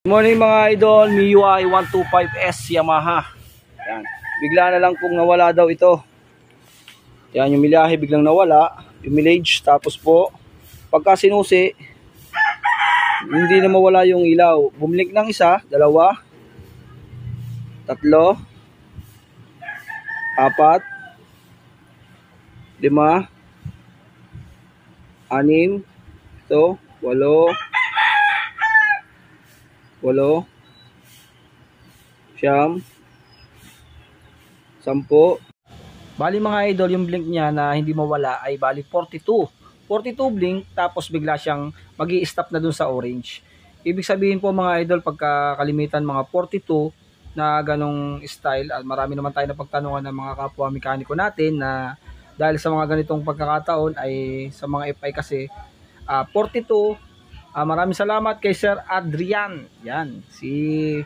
Good morning mga idol, MIUI 125S Yamaha. Yan. Bigla na lang pong nawala daw ito. Yan, yung milyahe biglang nawala, yung mileage, tapos po pagka sinusi, hindi na mawala yung ilaw. Bumalik ng isa, dalawa, tatlo, apat, lima, anim, ito, walo, siyam, sampo. Bali mga idol, yung blink niya na hindi mawala ay bali 42 blink, tapos bigla siyang magi-stop na dun sa orange. Ibig sabihin po mga idol, pagka kalimitan mga 42 na ganong style, at marami naman tayo na pagtanungan ng mga kapwa mekaniko natin na dahil sa mga ganitong pagkakataon ay sa mga FI kasi 42. Maraming salamat kay Sir Adrian. Yan, si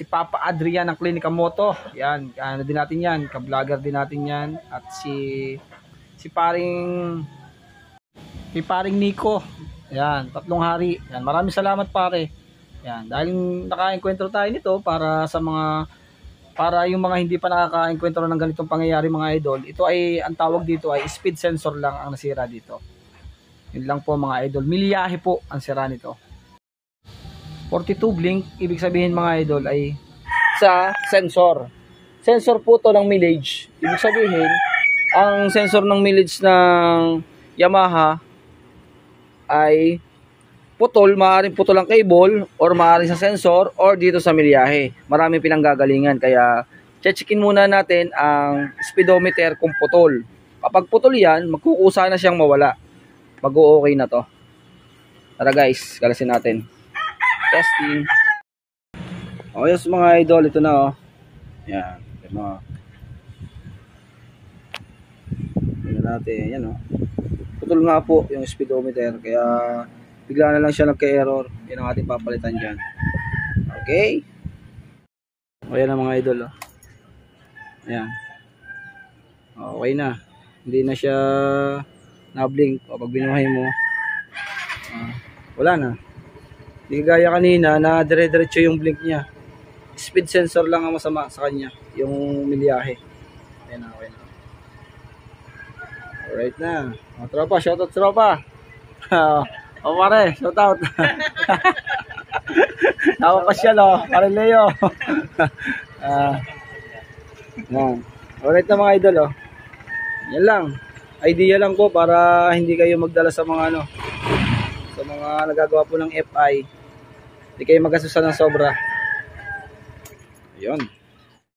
Papa Adrian ng Klinika Moto. Yan, ano din natin yan, ka-vlogger din natin yan. At si paring Nico. Yan, tatlong hari. Yan, maraming salamat pare. Yan, dahil naka-enkwentro tayo nito para yung mga hindi pa nakaka-enkwentro ng ganitong pangyayari mga idol. Ito ay, ang tawag dito ay speed sensor lang ang nasira dito. Yun lang po mga idol. Milyahe po ang sira nito. 42 blink, ibig sabihin mga idol ay sa sensor. Sensor po to ng mileage. Ibig sabihin, ang sensor ng mileage ng Yamaha ay putol, maaaring putol ang cable or maaaring sa sensor or dito sa milyahe. Maraming pinanggagalingan, kaya checkin muna natin ang speedometer kung putol. Kapag putol yan, magkukusa na siyang mawala. Mag-o-okay na to. Tara guys, galasin natin. Testing. O yes mga idol, ito na oh. Yan. Tingnan natin, yan oh. Putol nga po yung speedometer, kaya bigla na lang siya nagka-error. Yan ang ating papalitan dyan. Okay. O yan ang mga idol oh. Ayan. Okay na. Hindi na siya na-blink. Pag binuhay mo, wala na. Hindi gaya kanina na dire-diretso yung blink niya. Speed sensor lang ang masama sa kanya, yung milyahe. Ayan na, okay na. Alright na. Tropa, shoutout tropa. O pare, shoutout. Napapasyal o, pare Leo. Alright na mga idol o. Yan lang. Idea lang po para hindi kayo magdala sa mga sa mga nagagawa po ng FI. Hindi kayo magastusan ng sobra. Ayun.